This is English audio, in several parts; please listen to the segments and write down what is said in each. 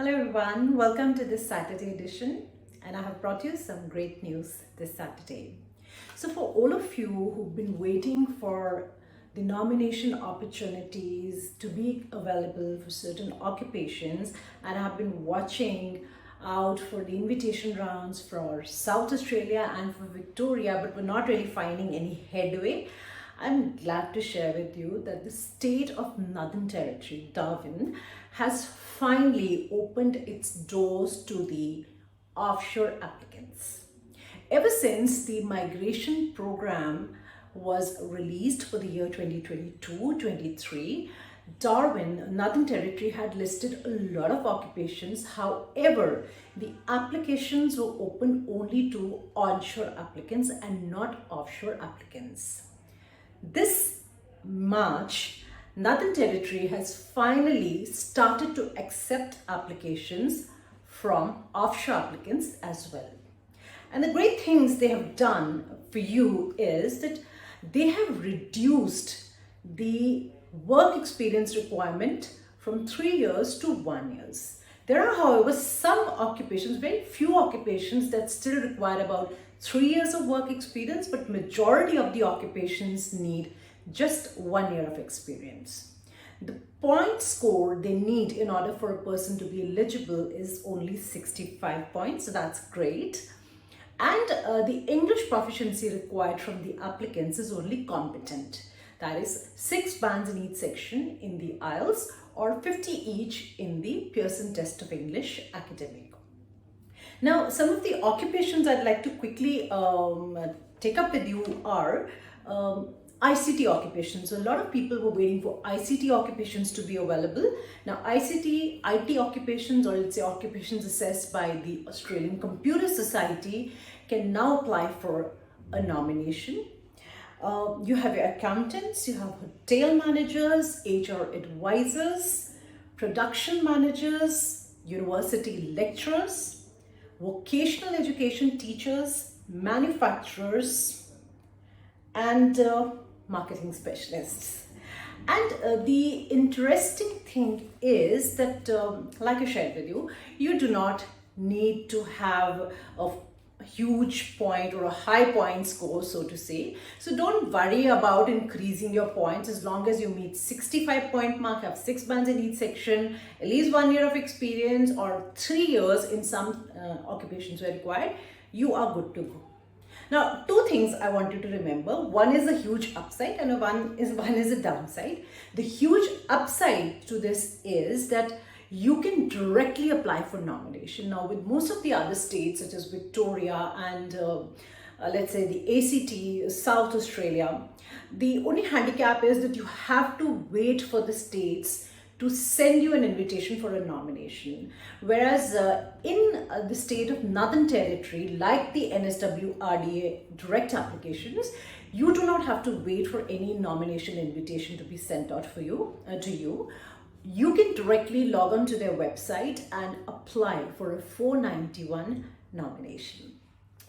Hello everyone, welcome to this Saturday edition, and I have brought you some great news this Saturday. So for all of you who've been waiting for the nomination opportunities to be available for certain occupations and have been watching out for the invitation rounds for South Australia and for Victoria, but we're not really finding any headway, I'm glad to share with you that the state of Northern Territory, Darwin, has finally opened its doors to the offshore applicants. Ever since the migration program was released for the year 2022-23, Darwin, Northern Territory had listed a lot of occupations. However, the applications were open only to onshore applicants and not offshore applicants. This March, Northern Territory has finally started to accept applications from offshore applicants as well. And the great things they have done for you is that they have reduced the work experience requirement from 3 years to 1 year. There are, however, some occupations, very few occupations that still require about 3 years of work experience, but majority of the occupations need just 1 year of experience. The point score they need in order for a person to be eligible is only 65 points, so that's great. And the English proficiency required from the applicants is only competent. That is 6 bands in each section in the IELTS or 50 each in the Pearson Test of English Academic. Now, some of the occupations I'd like to quickly take up with you are ICT occupations. So a lot of people were waiting for ICT occupations to be available. Now, IT occupations, or let's say occupations assessed by the Australian Computer Society, can now apply for a nomination. You have your accountants, you have hotel managers, HR advisors, production managers, university lecturers, vocational education teachers, manufacturers, and marketing specialists. And the interesting thing is that, like I shared with you, you do not need to have a huge point or a high point score, so to say. So don't worry about increasing your points. As long as you meet 65 point mark, have 6 bands in each section, at least 1 year of experience or 3 years in some occupations were required, you are good to go. Now, 2 things I want you to remember. One is a huge upside and one is a downside. The huge upside to this is that you can directly apply for nomination. Now, with most of the other states such as Victoria and let's say the ACT, South Australia, the only handicap is that you have to wait for the states to send you an invitation for a nomination. Whereas in the state of Northern Territory, like the NSW-RDA direct applications, you do not have to wait for any nomination invitation to be sent out for you to you. You can directly log on to their website and apply for a 491 nomination.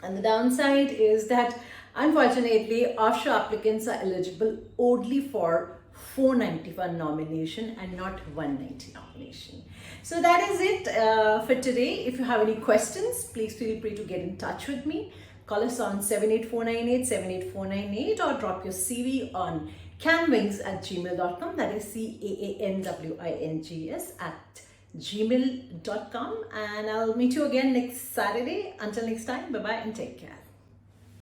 And the downside is that, unfortunately, offshore applicants are eligible only for 491 nomination and not 190 nomination. So that is it for today. If you have any questions, please feel free to get in touch with me. Call us on 78498 78498 or drop your CV on CaanWings@gmail.com. That is CAANWINGS @gmail.com. And I'll meet you again next Saturday. Until next time, bye-bye and take care.